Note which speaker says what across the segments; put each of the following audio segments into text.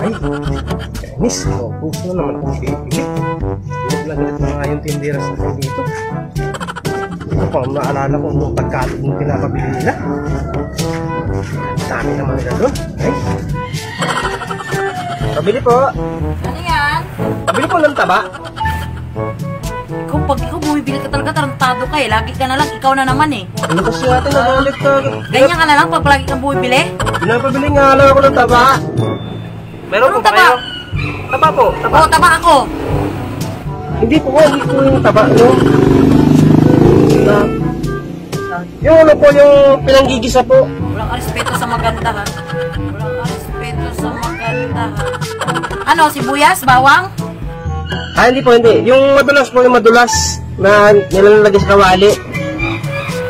Speaker 1: Ay, Miss, puso na naman akong bibili. Galit na galit na nga yung tindera sa akin dito. Ito pa, naalala ko nung pagkalit yung pinapabili nila. Dami naman nila doon. Ay. Pabili po.
Speaker 2: Ano yan?
Speaker 1: Pabili po ng taba.
Speaker 2: Pag ikaw bumibili ka talaga, tarantado ka eh. Lagi ka na lang, ikaw na naman eh.
Speaker 1: Ano kasi natin, nagalit ka.
Speaker 2: Ganyan ka na lang pag lagi kang bumibili?
Speaker 1: Pinapabili nga lang ako ng taba. Meron po ba kayo? Taba po. Taba.
Speaker 2: Oo, taba ako.
Speaker 1: Hindi po yung taba. Yung ano po, yung pinanggigisa po.
Speaker 2: Walang respeto sa maganda ha. Walang respeto sa maganda ha. Ano, sibuyas, bawang?
Speaker 1: Ah, hindi po, hindi. Yung madulas po, yung madulas na nilalagay sa kawali.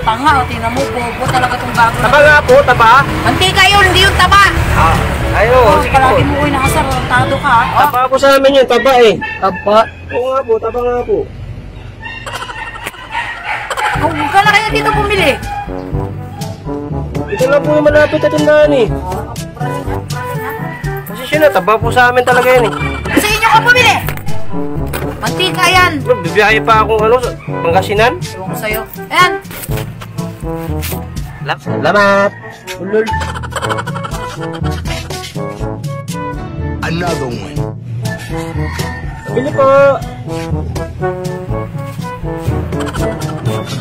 Speaker 2: Tanga o, tingnan mo, bobo talaga itong bago.
Speaker 1: Taba nga po, taba.
Speaker 2: Mantika yun, hindi yung taba.
Speaker 1: Ah, ayun,
Speaker 2: Oh,
Speaker 1: sige po.
Speaker 2: palagi mo ko'y nakasar, tarantado ka ha. Oh.
Speaker 1: Taba po sa amin yun, taba eh. Taba? Oo nga po, taba nga po.
Speaker 2: Oh, huwag ka na kaya dito bumili.
Speaker 1: Ito lang po yung malapit at tindahan eh. Kasi siya na, taba po sa amin talaga yan eh.
Speaker 2: Sa inyo ka bumili. Mantika yan.
Speaker 1: Bibiyahe pa akong ano, Pangasinan.
Speaker 2: Ewan ko sa'yo. Ayan.
Speaker 1: Salamat. Ulul.
Speaker 3: Another one.
Speaker 1: Bili po.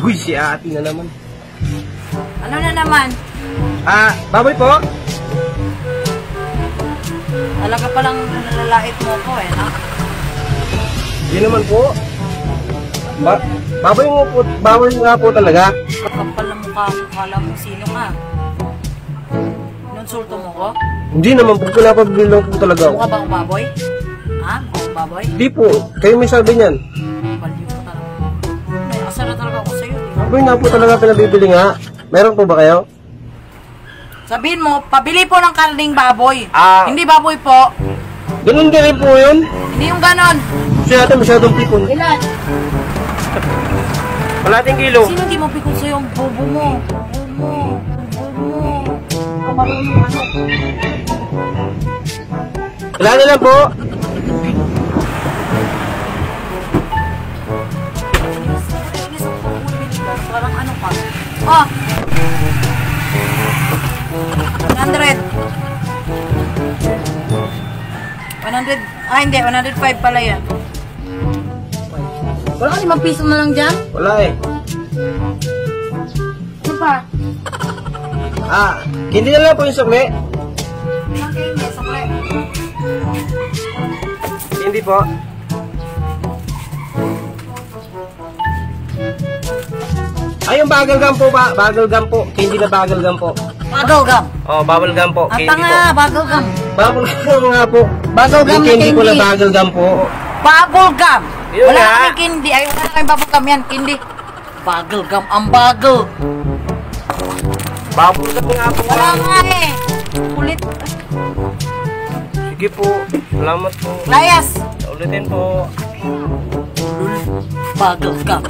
Speaker 1: Uy, si ate na naman.
Speaker 2: Ano na naman?
Speaker 1: Ah, baboy po.
Speaker 2: Talaga palang nalalait mo ko eh, no?
Speaker 1: Hindi naman po. Baboy nga po talaga.
Speaker 2: Kapal na mukha ko, kala mo sino ka. Inonsulto mo ko?
Speaker 1: Hindi naman po, pinapabili lang po talaga ako.
Speaker 2: Mukha ba akong baboy? Ha? Mukha akong baboy?
Speaker 1: Hindi po, kayo may sabi niyan.
Speaker 2: Baliw ko talaga. May asar na talaga ako sa'yo. Di ba?
Speaker 1: Baboy nga po talaga pinabibili nga. Meron po ba kayo?
Speaker 2: Sabihin mo, pabili po ng karning baboy.
Speaker 1: Ah.
Speaker 2: Hindi baboy po.
Speaker 1: Ganun din rin po yun.
Speaker 2: Hindi yung ganon.
Speaker 1: Kasi natin masyadong pipon.
Speaker 2: Ilan?
Speaker 1: Kalating kilo.
Speaker 2: Sino di mapikon sa'yo ang bobo mo? Bobo mo. Bobo mo. Kamarunong ano.
Speaker 1: Kailangan na lang po.
Speaker 2: Parang ano pa. Oh! 100. 100. Ah, hindi. 105 pala yan. Wala ka 5 piso na lang dyan?
Speaker 1: Wala eh.
Speaker 2: Ano pa?
Speaker 1: Ah, hindi na lang po yung sukli.
Speaker 2: Ilang kayo hindi? Sakle.
Speaker 1: Hindi po. Ay, yung bagel gum po ba? Bagel gum po. Hindi na bagel gum po.
Speaker 2: Bagel gum.
Speaker 1: Oh, bubble gum po.
Speaker 2: Ang
Speaker 1: Candy po.
Speaker 2: tanga, bagel gum.
Speaker 1: Bubble gum nga po.
Speaker 2: Bagel gum
Speaker 1: Yung
Speaker 2: na
Speaker 1: candy po na
Speaker 2: candy.
Speaker 1: bagel gum po.
Speaker 2: Bubble gum.
Speaker 1: Yun
Speaker 2: Wala
Speaker 1: nga.
Speaker 2: kaming candy. Ay, wala kaming bubble gum yan. Candy. Bagel gum. Ang bagel.
Speaker 1: Bubble gum nga po.
Speaker 2: Wala nga eh. Kulit.
Speaker 1: Sige po. Salamat po.
Speaker 2: Layas.
Speaker 1: Ulitin po.
Speaker 2: Bagel gum.